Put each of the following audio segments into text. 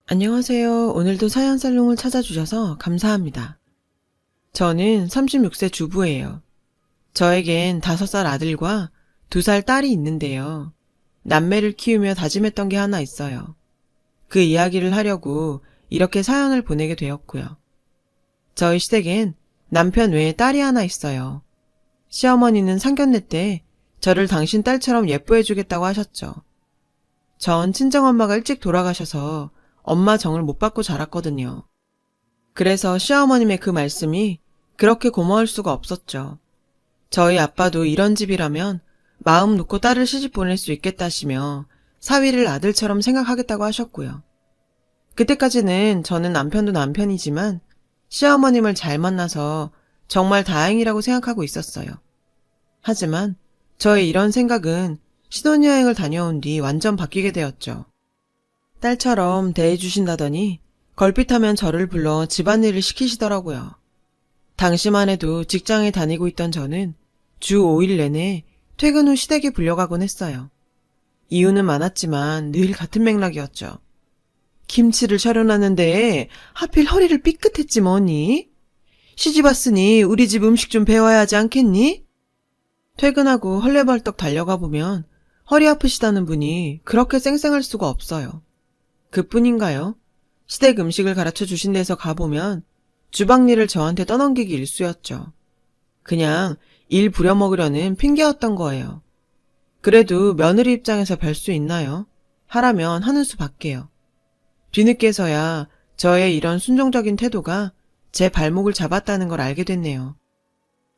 안녕하세요. 오늘도 사연살롱을 찾아주셔서 감사합니다. 저는 36세 주부예요. 저에겐 5살 아들과 2살 딸이 있는데요. 남매를 키우며 다짐했던 게 하나 있어요. 그 이야기를 하려고 이렇게 사연을 보내게 되었고요. 저희 시댁엔 남편 외에 딸이 하나 있어요. 시어머니는 상견례 때 저를 당신 딸처럼 예뻐해주겠다고 하셨죠. 전 친정엄마가 일찍 돌아가셔서 엄마 정을 못 받고 자랐거든요. 그래서 시어머님의 그 말씀이 그렇게 고마울 수가 없었죠. 저희 아빠도 이런 집이라면 마음 놓고 딸을 시집 보낼 수 있겠다시며 사위를 아들처럼 생각하겠다고 하셨고요. 그때까지는 저는 남편도 남편이지만 시어머님을 잘 만나서 정말 다행이라고 생각하고 있었어요. 하지만 저의 이런 생각은 신혼여행을 다녀온 뒤 완전 바뀌게 되었죠. 딸처럼 대해주신다더니 걸핏하면 저를 불러 집안일을 시키시더라고요. 당시만 해도 직장에 다니고 있던 저는 주 5일 내내 퇴근 후 시댁에 불려가곤 했어요. 이유는 많았지만 늘 같은 맥락이었죠. 김치를 차려놨는데 하필 허리를 삐끗했지 뭐니? 시집 왔으니 우리 집 음식 좀 배워야 하지 않겠니? 퇴근하고 헐레벌떡 달려가 보면 허리 아프시다는 분이 그렇게 쌩쌩할 수가 없어요. 그뿐인가요? 시댁 음식을 가르쳐 주신 데서 가보면 주방일을 저한테 떠넘기기 일쑤였죠. 그냥 일 부려먹으려는 핑계였던 거예요. 그래도 며느리 입장에서 별 수 있나요? 하라면 하는 수밖에요. 뒤늦게서야 저의 이런 순종적인 태도가 제 발목을 잡았다는 걸 알게 됐네요.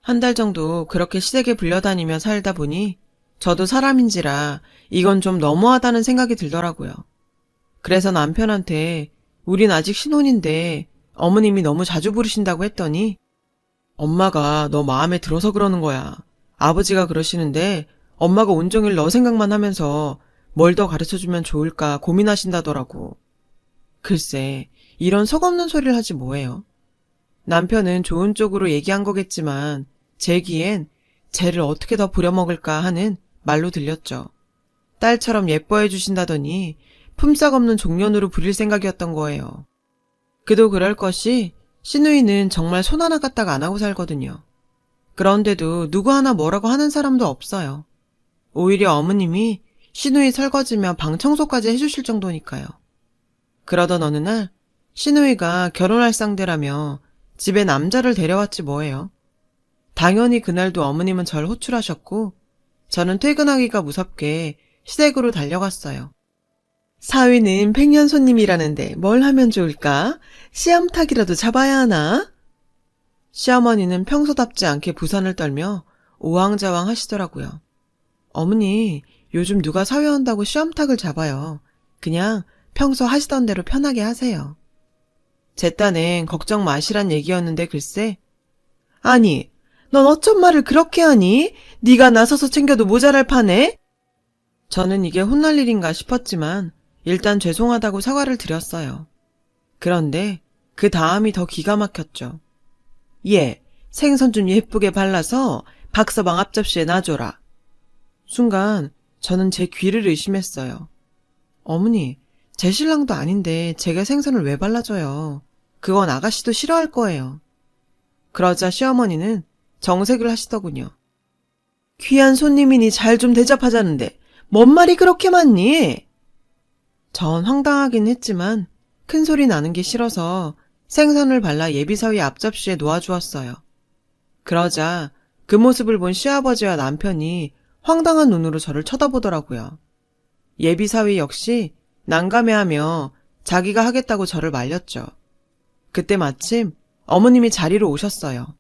한 달 정도 그렇게 시댁에 불려다니며 살다 보니 저도 사람인지라 이건 좀 너무하다는 생각이 들더라고요. 그래서 남편한테 우린 아직 신혼인데 어머님이 너무 자주 부르신다고 했더니 엄마가 너 마음에 들어서 그러는 거야. 아버지가 그러시는데 엄마가 온종일 너 생각만 하면서 뭘 더 가르쳐주면 좋을까 고민하신다더라고. 글쎄, 이런 속없는 소리를 하지 뭐예요. 남편은 좋은 쪽으로 얘기한 거겠지만 제 귀엔 쟤를 어떻게 더 부려먹을까 하는 말로 들렸죠. 딸처럼 예뻐해 주신다더니 품삯 없는 종년으로 부릴 생각이었던 거예요. 그도 그럴 것이 시누이는 정말 손 하나 까딱 안 하고 살거든요. 그런데도 누구 하나 뭐라고 하는 사람도 없어요. 오히려 어머님이 시누이 설거지며 방 청소까지 해주실 정도니까요. 그러던 어느 날 시누이가 결혼할 상대라며 집에 남자를 데려왔지 뭐예요. 당연히 그날도 어머님은 절 호출하셨고 저는 퇴근하기가 무섭게 시댁으로 달려갔어요. 사위는 백년 손님이라는데 뭘 하면 좋을까? 씨암탉이라도 잡아야 하나? 시어머니는 평소답지 않게 부산을 떨며 오왕자왕 하시더라고요. 어머니, 요즘 누가 사위 한다고 씨암탉을 잡아요. 그냥 평소 하시던 대로 편하게 하세요. 제 딴엔 걱정 마시란 얘기였는데 글쎄. 아니, 넌 어쩜 말을 그렇게 하니? 네가 나서서 챙겨도 모자랄 판에? 저는 이게 혼날 일인가 싶었지만 일단 죄송하다고 사과를 드렸어요. 그런데 그 다음이 더 기가 막혔죠. 얘, 생선 좀 예쁘게 발라서 박서방 앞접시에 놔줘라. 순간 저는 제 귀를 의심했어요. 어머니, 제 신랑도 아닌데 제가 생선을 왜 발라줘요? 그건 아가씨도 싫어할 거예요. 그러자 시어머니는 정색을 하시더군요. 귀한 손님이니 잘 좀 대접하자는데 뭔 말이 그렇게 많니? 전 황당하긴 했지만 큰 소리 나는 게 싫어서 생선을 발라 예비사위 앞접시에 놓아주었어요. 그러자 그 모습을 본 시아버지와 남편이 황당한 눈으로 저를 쳐다보더라고요. 예비사위 역시 난감해하며 자기가 하겠다고 저를 말렸죠. 그때 마침 어머님이 자리로 오셨어요.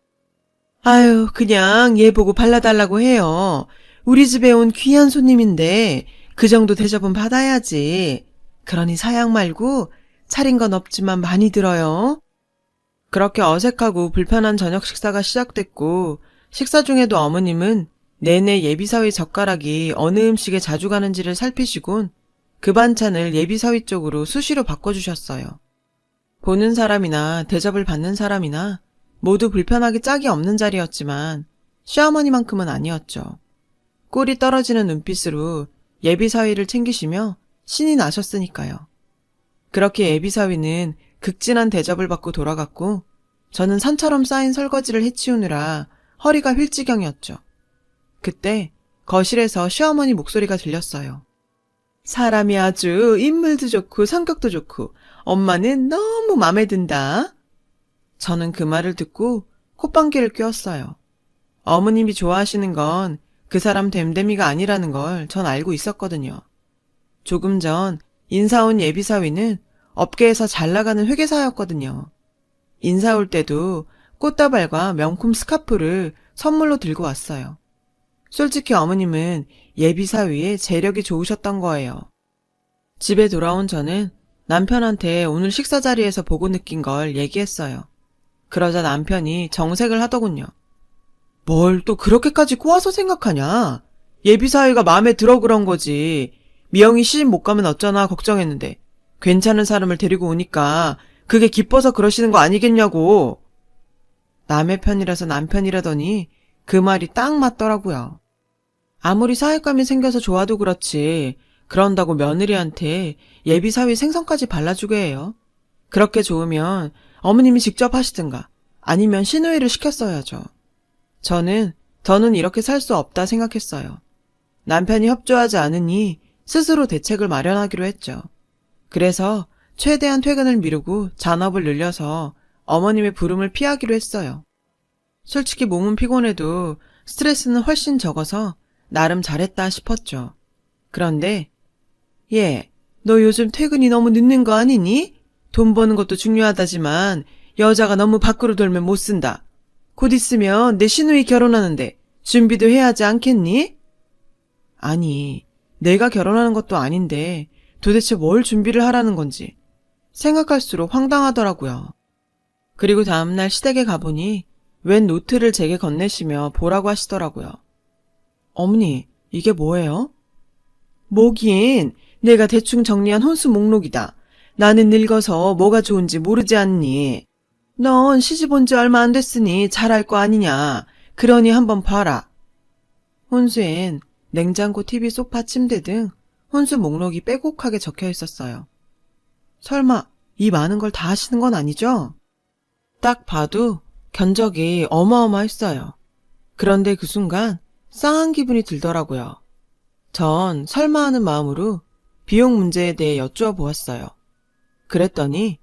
아유, 그냥 얘 보고 발라달라고 해요. 우리 집에 온 귀한 손님인데 그 정도 대접은 받아야지. 그러니 사양 말고 차린 건 없지만 많이 들어요. 그렇게 어색하고 불편한 저녁 식사가 시작됐고 식사 중에도 어머님은 내내 예비사위 젓가락이 어느 음식에 자주 가는지를 살피시곤 그 반찬을 예비사위 쪽으로 수시로 바꿔주셨어요. 보는 사람이나 대접을 받는 사람이나 모두 불편하기 짝이 없는 자리였지만 시어머니만큼은 아니었죠. 꿀이 떨어지는 눈빛으로 예비사위를 챙기시며 신이 나셨으니까요. 그렇게 예비사위는 극진한 대접을 받고 돌아갔고 저는 산처럼 쌓인 설거지를 해치우느라 허리가 휠지경이었죠. 그때 거실에서 시어머니 목소리가 들렸어요. 사람이 아주 인물도 좋고 성격도 좋고 엄마는 너무 마음에 든다. 저는 그 말을 듣고 콧방귀를 뀌었어요. 어머님이 좋아하시는 건 그 사람 됨됨이가 아니라는 걸 전 알고 있었거든요. 조금 전 인사 온 예비사위는 업계에서 잘 나가는 회계사였거든요. 인사 올 때도 꽃다발과 명품 스카프를 선물로 들고 왔어요. 솔직히 어머님은 예비사위에 재력이 좋으셨던 거예요. 집에 돌아온 저는 남편한테 오늘 식사 자리에서 보고 느낀 걸 얘기했어요. 그러자 남편이 정색을 하더군요. 뭘 또 그렇게까지 꼬아서 생각하냐? 예비사위가 마음에 들어 그런 거지. 미영이 시집 못 가면 어쩌나 걱정했는데 괜찮은 사람을 데리고 오니까 그게 기뻐서 그러시는 거 아니겠냐고. 남의 편이라서 남편이라더니 그 말이 딱 맞더라고요. 아무리 사윗감이 생겨서 좋아도 그렇지 그런다고 며느리한테 예비사위 생선까지 발라주게 해요. 그렇게 좋으면 어머님이 직접 하시든가 아니면 시누이를 시켰어야죠. 저는 더는 이렇게 살 수 없다 생각했어요. 남편이 협조하지 않으니 스스로 대책을 마련하기로 했죠. 그래서 최대한 퇴근을 미루고 잔업을 늘려서 어머님의 부름을 피하기로 했어요. 솔직히 몸은 피곤해도 스트레스는 훨씬 적어서 나름 잘했다 싶었죠. 그런데 너 요즘 퇴근이 너무 늦는 거 아니니? 돈 버는 것도 중요하다지만 여자가 너무 밖으로 돌면 못 쓴다. 곧 있으면 내 시누이 결혼하는데 준비도 해야 하지 않겠니? 아니, 내가 결혼하는 것도 아닌데 도대체 뭘 준비를 하라는 건지 생각할수록 황당하더라고요. 그리고 다음날 시댁에 가보니 웬 노트를 제게 건네시며 보라고 하시더라고요. 어머니, 이게 뭐예요? 뭐긴, 내가 대충 정리한 혼수 목록이다. 나는 늙어서 뭐가 좋은지 모르지 않니? 넌 시집 온 지 얼마 안 됐으니 잘 알 거 아니냐. 그러니 한번 봐라. 혼수엔 냉장고, TV, 소파, 침대 등 혼수 목록이 빼곡하게 적혀 있었어요. 설마 이 많은 걸 다 하시는 건 아니죠? 딱 봐도 견적이 어마어마했어요. 그런데 그 순간 쌍한 기분이 들더라고요. 전 설마 하는 마음으로 비용 문제에 대해 여쭈어 보았어요. 그랬더니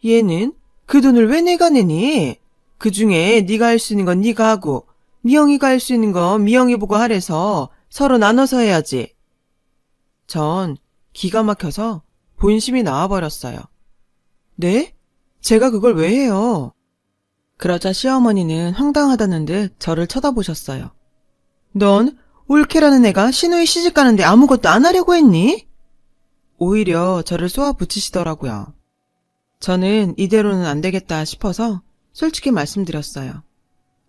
얘는 그 돈을 왜 내가 내니? 그중에 네가 할 수 있는 건 네가 하고 미영이가 할 수 있는 건 미영이 보고 하래서 서로 나눠서 해야지. 전 기가 막혀서 본심이 나와버렸어요. 네? 제가 그걸 왜 해요? 그러자 시어머니는 황당하다는 듯 저를 쳐다보셨어요. 넌 올케라는 애가 시누이 시집 가는데 아무것도 안 하려고 했니? 오히려 저를 쏘아붙이시더라고요. 저는 이대로는 안 되겠다 싶어서 솔직히 말씀드렸어요.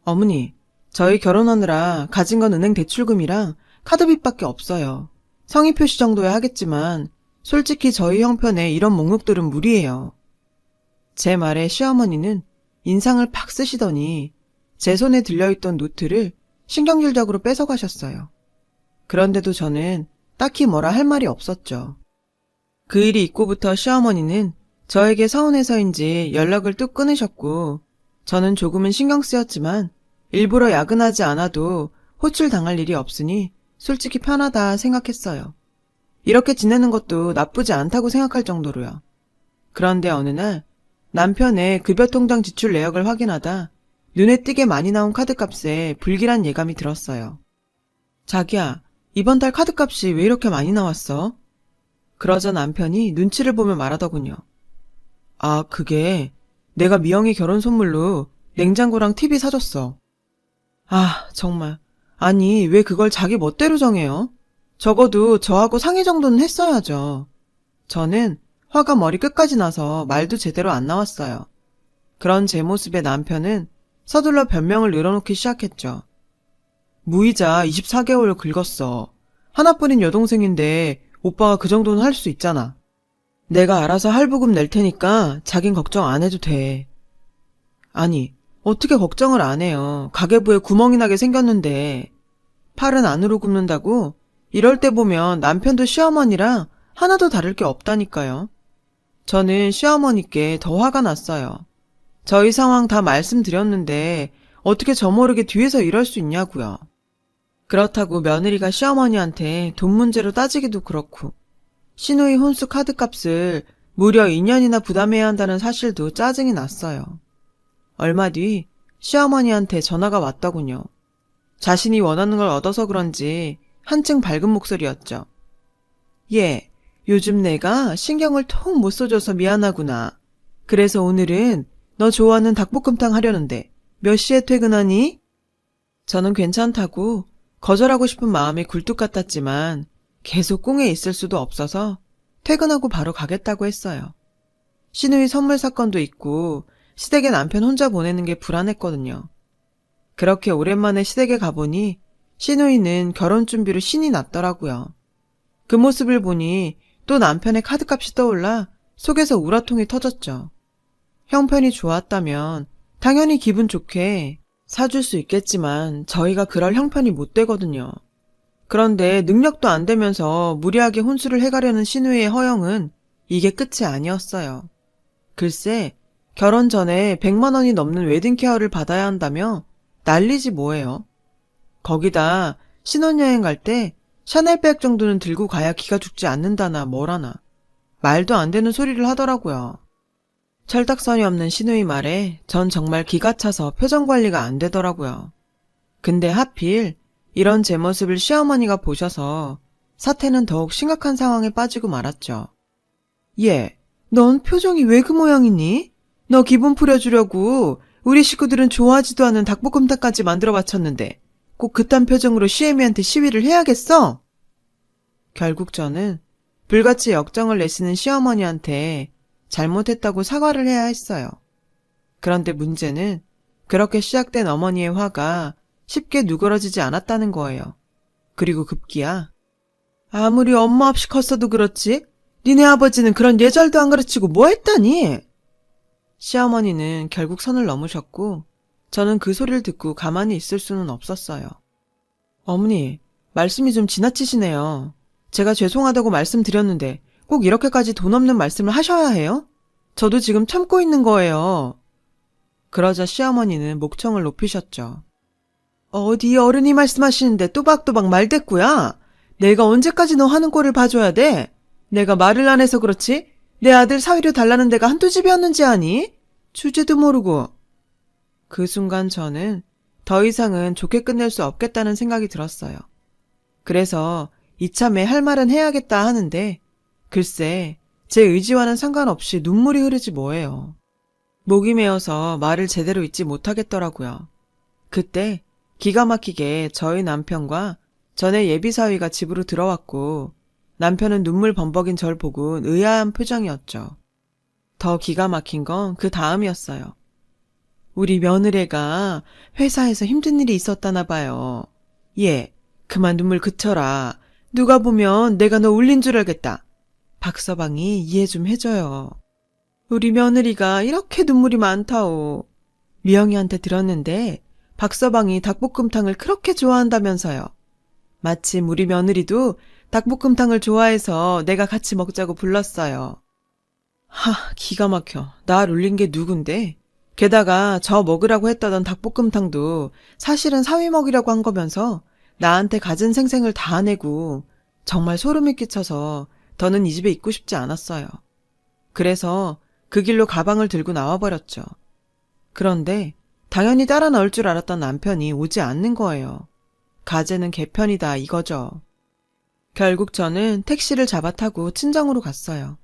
어머니, 저희 결혼하느라 가진 건 은행 대출금이랑 카드빚밖에 없어요. 성의 표시 정도야 하겠지만 솔직히 저희 형편에 이런 목록들은 무리예요. 제 말에 시어머니는 인상을 팍 쓰시더니 제 손에 들려있던 노트를 신경질적으로 뺏어가셨어요. 그런데도 저는 딱히 뭐라 할 말이 없었죠. 그 일이 있고부터 시어머니는 저에게 서운해서인지 연락을 뚝 끊으셨고 저는 조금은 신경 쓰였지만 일부러 야근하지 않아도 호출당할 일이 없으니 솔직히 편하다 생각했어요. 이렇게 지내는 것도 나쁘지 않다고 생각할 정도로요. 그런데 어느 날 남편의 급여통장 지출 내역을 확인하다 눈에 띄게 많이 나온 카드값에 불길한 예감이 들었어요. 자기야, 이번 달 카드값이 왜 이렇게 많이 나왔어? 그러자 남편이 눈치를 보며 말하더군요. 아, 그게 내가 미영이 결혼 선물로 냉장고랑 TV 사줬어. 아, 정말. 아니, 왜 그걸 자기 멋대로 정해요? 적어도 저하고 상의 정도는 했어야죠. 저는 화가 머리 끝까지 나서 말도 제대로 안 나왔어요. 그런 제 모습에 남편은 서둘러 변명을 늘어놓기 시작했죠. 무이자 24개월 긁었어. 하나뿐인 여동생인데 오빠가 그 정도는 할 수 있잖아. 내가 알아서 할부금 낼 테니까 자긴 걱정 안 해도 돼. 아니, 어떻게 걱정을 안 해요. 가계부에 구멍이 나게 생겼는데. 팔은 안으로 굽는다고? 이럴 때 보면 남편도 시어머니랑 하나도 다를 게 없다니까요. 저는 시어머니께 더 화가 났어요. 저희 상황 다 말씀드렸는데 어떻게 저 모르게 뒤에서 이럴 수 있냐고요. 그렇다고 며느리가 시어머니한테 돈 문제로 따지기도 그렇고 시누이 혼수 카드값을 무려 2년이나 부담해야 한다는 사실도 짜증이 났어요. 얼마 뒤 시어머니한테 전화가 왔더군요. 자신이 원하는 걸 얻어서 그런지 한층 밝은 목소리였죠. 예, 요즘 내가 신경을 통 못 써줘서 미안하구나. 그래서 오늘은 너 좋아하는 닭볶음탕 하려는데 몇 시에 퇴근하니? 저는 괜찮다고 거절하고 싶은 마음이 굴뚝 같았지만 계속 꽁에 있을 수도 없어서 퇴근하고 바로 가겠다고 했어요. 시누이 선물 사건도 있고 시댁에 남편 혼자 보내는 게 불안했거든요. 그렇게 오랜만에 시댁에 가보니 시누이는 결혼 준비로 신이 났더라고요. 그 모습을 보니 또 남편의 카드값이 떠올라 속에서 우라통이 터졌죠. 형편이 좋았다면 당연히 기분 좋게 사줄 수 있겠지만 저희가 그럴 형편이 못 되거든요. 그런데 능력도 안 되면서 무리하게 혼수를 해가려는 시누이의 허영은 이게 끝이 아니었어요. 글쎄, 결혼 전에 100만 원이 넘는 웨딩케어를 받아야 한다며 난리지 뭐예요. 거기다 신혼여행 갈 때 샤넬백 정도는 들고 가야 기가 죽지 않는다나 뭐라나 말도 안 되는 소리를 하더라고요. 철딱선이 없는 시누이 말에 전 정말 기가 차서 표정 관리가 안 되더라고요. 근데 하필 이런 제 모습을 시어머니가 보셔서 사태는 더욱 심각한 상황에 빠지고 말았죠. 예, 넌 표정이 왜 그 모양이니? 너 기분 풀어주려고 우리 식구들은 좋아하지도 않은 닭볶음탕까지 만들어 바쳤는데 꼭 그딴 표정으로 시애미한테 시위를 해야겠어? 결국 저는 불같이 역정을 내시는 시어머니한테 잘못했다고 사과를 해야 했어요. 그런데 문제는 그렇게 시작된 어머니의 화가 쉽게 누그러지지 않았다는 거예요. 그리고 급기야 아무리 엄마 없이 컸어도 그렇지 니네 아버지는 그런 예절도 안 가르치고 뭐 했다니? 시어머니는 결국 선을 넘으셨고 저는 그 소리를 듣고 가만히 있을 수는 없었어요. 어머니, 말씀이 좀 지나치시네요. 제가 죄송하다고 말씀드렸는데 꼭 이렇게까지 돈 없는 말씀을 하셔야 해요? 저도 지금 참고 있는 거예요. 그러자 시어머니는 목청을 높이셨죠. 어디 어른이 말씀하시는데 또박또박 말대꾸야? 내가 언제까지 너 하는 꼴을 봐줘야 돼? 내가 말을 안 해서 그렇지? 내 아들 사위로 달라는 데가 한두 집이었는지 아니? 주제도 모르고. 그 순간 저는 더 이상은 좋게 끝낼 수 없겠다는 생각이 들었어요. 그래서 이참에 할 말은 해야겠다 하는데 글쎄 제 의지와는 상관없이 눈물이 흐르지 뭐예요. 목이 메어서 말을 제대로 잇지 못하겠더라고요. 그때 기가 막히게 저희 남편과 전에 예비사위가 집으로 들어왔고 남편은 눈물 범벅인 절 보고 의아한 표정이었죠. 더 기가 막힌 건 그 다음이었어요. 우리 며느리가 회사에서 힘든 일이 있었다나 봐요. 예, 그만 눈물 그쳐라. 누가 보면 내가 너 울린 줄 알겠다. 박서방이 이해 좀 해줘요. 우리 며느리가 이렇게 눈물이 많다오. 미영이한테 들었는데 박서방이 닭볶음탕을 그렇게 좋아한다면서요. 마침 우리 며느리도 닭볶음탕을 좋아해서 내가 같이 먹자고 불렀어요. 기가 막혀. 날 울린 게 누군데? 게다가 저 먹으라고 했다던 닭볶음탕도 사실은 사위 먹이라고 한 거면서 나한테 갖은 생생을 다 내고 정말 소름이 끼쳐서 더는 이 집에 있고 싶지 않았어요. 그래서 그 길로 가방을 들고 나와버렸죠. 그런데 당연히 따라 넣을 줄 알았던 남편이 오지 않는 거예요. 가재는 개편이다 이거죠. 결국 저는 택시를 잡아 타고 친정으로 갔어요.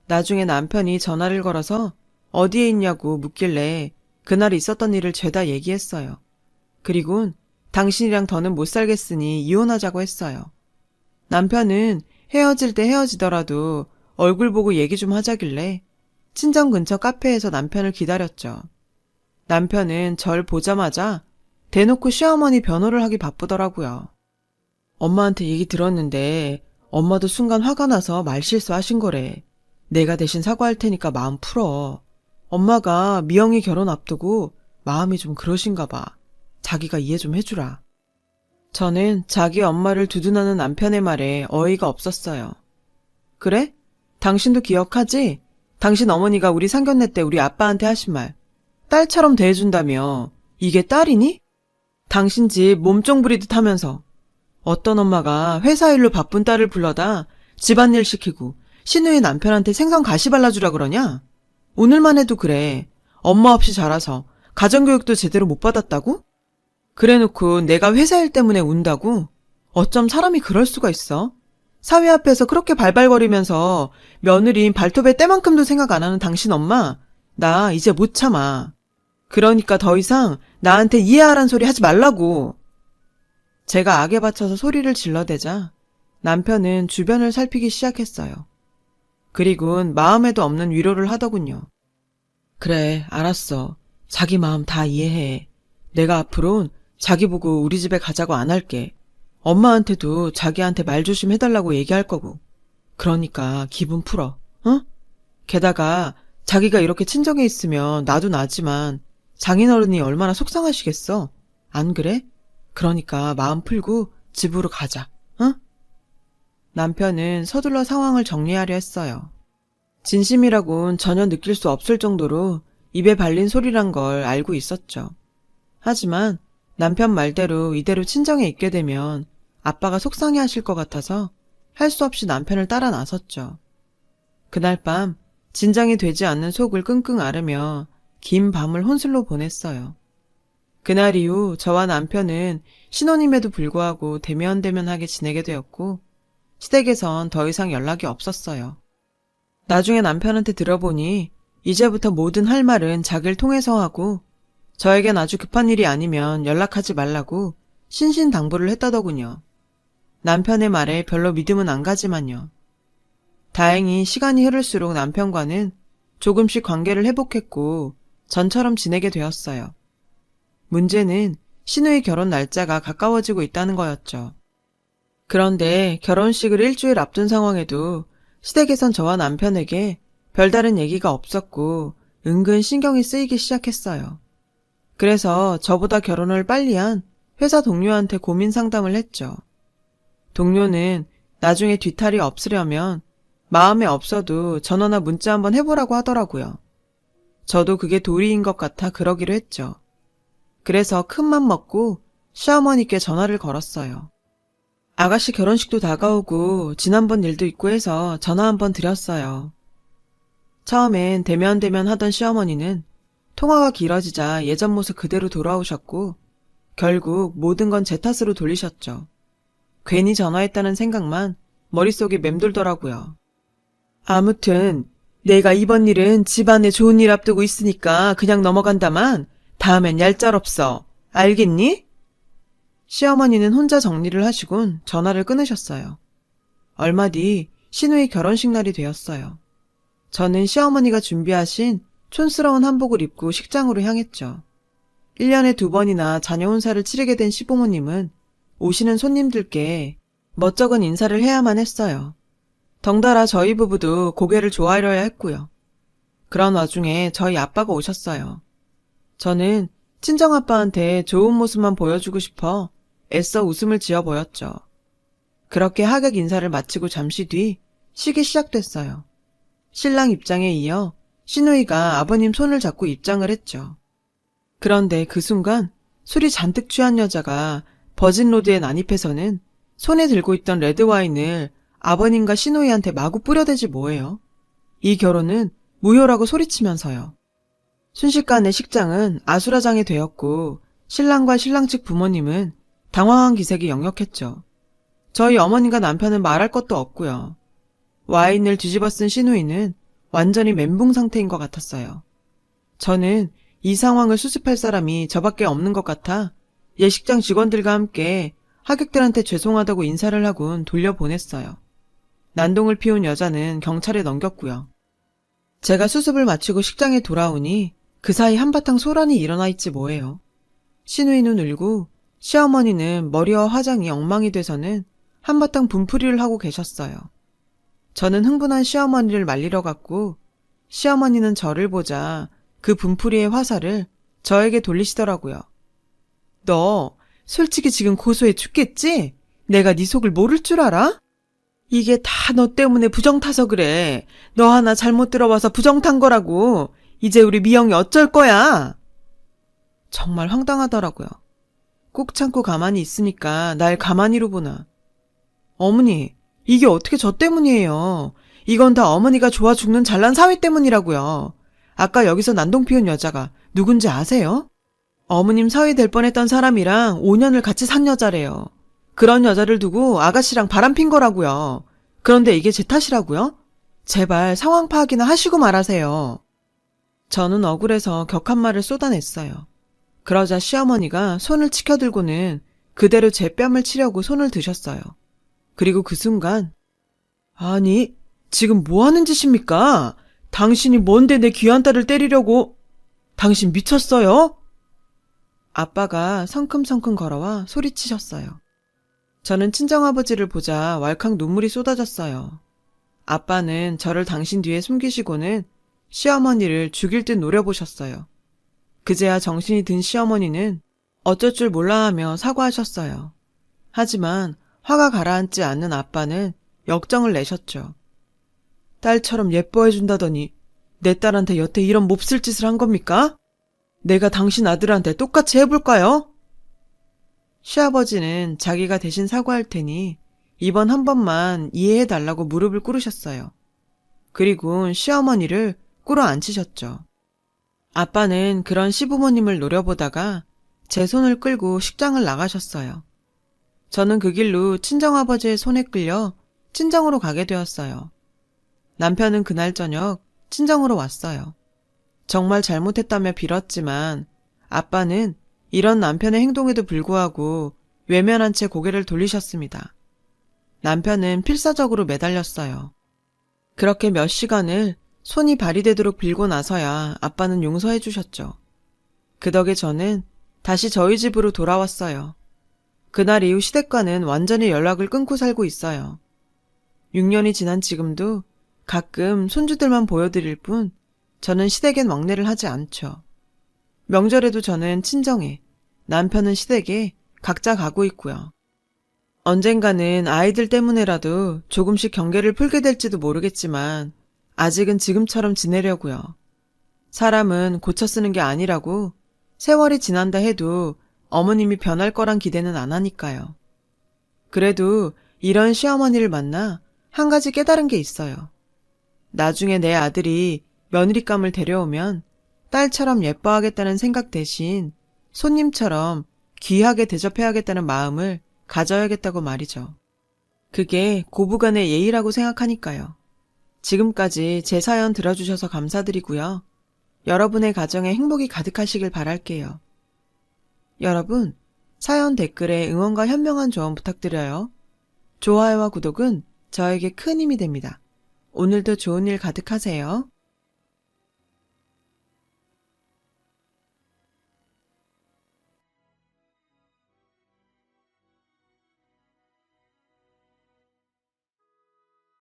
나중에 남편이 전화를 걸어서 어디에 있냐고 묻길래 그날 있었던 일을 죄다 얘기했어요. 그리곤 당신이랑 더는 못 살겠으니 이혼하자고 했어요. 남편은 헤어질 때 헤어지더라도 얼굴 보고 얘기 좀 하자길래 친정 근처 카페에서 남편을 기다렸죠. 남편은 절 보자마자 대놓고 시어머니 변호를 하기 바쁘더라고요. 엄마한테 얘기 들었는데 엄마도 순간 화가 나서 말실수하신 거래. 내가 대신 사과할 테니까 마음 풀어. 엄마가 미영이 결혼 앞두고 마음이 좀 그러신가 봐. 자기가 이해 좀 해주라. 저는 자기 엄마를 두둔하는 남편의 말에 어이가 없었어요. 그래? 당신도 기억하지? 당신 어머니가 우리 상견례 때 우리 아빠한테 하신 말, 딸처럼 대해준다며 이게 딸이니? 당신 집 몸종 부리듯 하면서 어떤 엄마가 회사 일로 바쁜 딸을 불러다 집안일 시키고 신우의 남편한테 생선 가시 발라주라 그러냐? 오늘만 해도 그래. 엄마 없이 자라서 가정교육도 제대로 못 받았다고? 그래놓고 내가 회사 일 때문에 운다고? 어쩜 사람이 그럴 수가 있어? 사위 앞에서 그렇게 발발거리면서 며느리인 발톱의 때만큼도 생각 안 하는 당신 엄마, 나 이제 못 참아. 그러니까 더 이상 나한테 이해하란 소리 하지 말라고. 제가 악에 받쳐서 소리를 질러대자 남편은 주변을 살피기 시작했어요. 그리곤 마음에도 없는 위로를 하더군요. 그래, 알았어. 자기 마음 다 이해해. 내가 앞으론 자기 보고 우리 집에 가자고 안 할게. 엄마한테도 자기한테 말 조심해달라고 얘기할 거고. 그러니까 기분 풀어, 응? 게다가 자기가 이렇게 친정에 있으면 나도 나지만 장인어른이 얼마나 속상하시겠어. 안 그래? 그러니까 마음 풀고 집으로 가자, 응? 남편은 서둘러 상황을 정리하려 했어요. 진심이라곤 전혀 느낄 수 없을 정도로 입에 발린 소리란 걸 알고 있었죠. 하지만 남편 말대로 이대로 친정에 있게 되면 아빠가 속상해 하실 것 같아서 할 수 없이 남편을 따라 나섰죠. 그날 밤 진정이 되지 않는 속을 끙끙 앓으며 긴 밤을 혼술로 보냈어요. 그날 이후 저와 남편은 신혼임에도 불구하고 대면대면하게 지내게 되었고 시댁에선 더 이상 연락이 없었어요. 나중에 남편한테 들어보니 이제부터 모든 할 말은 자기를 통해서 하고 저에겐 아주 급한 일이 아니면 연락하지 말라고 신신당부를 했다더군요. 남편의 말에 별로 믿음은 안 가지만요. 다행히 시간이 흐를수록 남편과는 조금씩 관계를 회복했고 전처럼 지내게 되었어요. 문제는 신우의 결혼 날짜가 가까워지고 있다는 거였죠. 그런데 결혼식을 일주일 앞둔 상황에도 시댁에선 저와 남편에게 별다른 얘기가 없었고 은근 신경이 쓰이기 시작했어요. 그래서 저보다 결혼을 빨리 한 회사 동료한테 고민 상담을 했죠. 동료는 나중에 뒤탈이 없으려면 마음에 없어도 전화나 문자 한번 해보라고 하더라고요. 저도 그게 도리인 것 같아 그러기로 했죠. 그래서 큰맘 먹고 시어머니께 전화를 걸었어요. 아가씨 결혼식도 다가오고 지난번 일도 있고 해서 전화 한번 드렸어요. 처음엔 대면 하던 시어머니는 통화가 길어지자 예전 모습 그대로 돌아오셨고 결국 모든 건 제 탓으로 돌리셨죠. 괜히 전화했다는 생각만 머릿속에 맴돌더라고요. 아무튼 내가 이번 일은 집안에 좋은 일 앞두고 있으니까 그냥 넘어간다만 다음엔 얄짤없어. 알겠니? 시어머니는 혼자 정리를 하시곤 전화를 끊으셨어요. 얼마 뒤 신우의 결혼식 날이 되었어요. 저는 시어머니가 준비하신 촌스러운 한복을 입고 식장으로 향했죠. 1년에 2번이나 자녀 혼사를 치르게 된 시부모님은 오시는 손님들께 멋쩍은 인사를 해야만 했어요. 덩달아 저희 부부도 고개를 조아려야 했고요. 그런 와중에 저희 아빠가 오셨어요. 저는 친정아빠한테 좋은 모습만 보여주고 싶어 애써 웃음을 지어 보였죠. 그렇게 하객 인사를 마치고 잠시 뒤 식이 시작됐어요. 신랑 입장에 이어 시누이가 아버님 손을 잡고 입장을 했죠. 그런데 그 순간 술이 잔뜩 취한 여자가 버진로드에 난입해서는 손에 들고 있던 레드와인을 아버님과 시누이한테 마구 뿌려대지 뭐예요. 이 결혼은 무효라고 소리치면서요. 순식간에 식장은 아수라장이 되었고 신랑과 신랑 측 부모님은 당황한 기색이 역력했죠. 저희 어머님과 남편은 말할 것도 없고요. 와인을 뒤집어 쓴 시누이는 완전히 멘붕 상태인 것 같았어요. 저는 이 상황을 수습할 사람이 저밖에 없는 것 같아 예식장 직원들과 함께 하객들한테 죄송하다고 인사를 하곤 돌려보냈어요. 난동을 피운 여자는 경찰에 넘겼고요. 제가 수습을 마치고 식장에 돌아오니 그 사이 한바탕 소란이 일어나 있지 뭐예요. 시누이는 울고 시어머니는 머리와 화장이 엉망이 돼서는 한바탕 분풀이를 하고 계셨어요. 저는 흥분한 시어머니를 말리러 갔고 시어머니는 저를 보자 그 분풀이의 화살을 저에게 돌리시더라고요. 너 솔직히 지금 고소해 죽겠지? 내가 네 속을 모를 줄 알아? 이게 다 너 때문에 부정 타서 그래. 너 하나 잘못 들어와서 부정 탄 거라고. 이제 우리 미영이 어쩔 거야? 정말 황당하더라고요. 꾹 참고 가만히 있으니까 날 가만히로 보나. 어머니, 이게 어떻게 저 때문이에요. 이건 다 어머니가 좋아 죽는 잘난 사위 때문이라고요. 아까 여기서 난동 피운 여자가 누군지 아세요? 어머님 사위 될 뻔했던 사람이랑 5년을 같이 산 여자래요. 그런 여자를 두고 아가씨랑 바람핀 거라고요. 그런데 이게 제 탓이라고요? 제발 상황 파악이나 하시고 말하세요. 저는 억울해서 격한 말을 쏟아냈어요. 그러자 시어머니가 손을 치켜들고는 그대로 제 뺨을 치려고 손을 드셨어요. 그리고 그 순간 아니, 지금 뭐 하는 짓입니까? 당신이 뭔데 내 귀한 딸을 때리려고? 당신 미쳤어요? 아빠가 성큼성큼 걸어와 소리치셨어요. 저는 친정아버지를 보자 왈칵 눈물이 쏟아졌어요. 아빠는 저를 당신 뒤에 숨기시고는 시어머니를 죽일 듯 노려보셨어요. 그제야 정신이 든 시어머니는 어쩔 줄 몰라 하며 사과하셨어요. 하지만 화가 가라앉지 않는 아빠는 역정을 내셨죠. 딸처럼 예뻐해준다더니 내 딸한테 여태 이런 몹쓸 짓을 한 겁니까? 내가 당신 아들한테 똑같이 해볼까요? 시아버지는 자기가 대신 사과할 테니 이번 한 번만 이해해달라고 무릎을 꿇으셨어요. 그리고 시어머니를 꿇어 앉히셨죠. 아빠는 그런 시부모님을 노려보다가 제 손을 끌고 식장을 나가셨어요. 저는 그 길로 친정아버지의 손에 끌려 친정으로 가게 되었어요. 남편은 그날 저녁 친정으로 왔어요. 정말 잘못했다며 빌었지만 아빠는 이런 남편의 행동에도 불구하고 외면한 채 고개를 돌리셨습니다. 남편은 필사적으로 매달렸어요. 그렇게 몇 시간을 손이 발이 되도록 빌고 나서야 아빠는 용서해 주셨죠. 그 덕에 저는 다시 저희 집으로 돌아왔어요. 그날 이후 시댁과는 완전히 연락을 끊고 살고 있어요. 6년이 지난 지금도 가끔 손주들만 보여드릴 뿐 저는 시댁엔 왕래를 하지 않죠. 명절에도 저는 친정에, 남편은 시댁에 각자 가고 있고요. 언젠가는 아이들 때문에라도 조금씩 경계를 풀게 될지도 모르겠지만 아직은 지금처럼 지내려고요. 사람은 고쳐 쓰는 게 아니라고 세월이 지난다 해도 어머님이 변할 거란 기대는 안 하니까요. 그래도 이런 시어머니를 만나 한 가지 깨달은 게 있어요. 나중에 내 아들이 며느리감을 데려오면 딸처럼 예뻐하겠다는 생각 대신 손님처럼 귀하게 대접해야겠다는 마음을 가져야겠다고 말이죠. 그게 고부간의 예의라고 생각하니까요. 지금까지 제 사연 들어주셔서 감사드리고요. 여러분의 가정에 행복이 가득하시길 바랄게요. 여러분, 사연 댓글에 응원과 현명한 조언 부탁드려요. 좋아요와 구독은 저에게 큰 힘이 됩니다. 오늘도 좋은 일 가득하세요.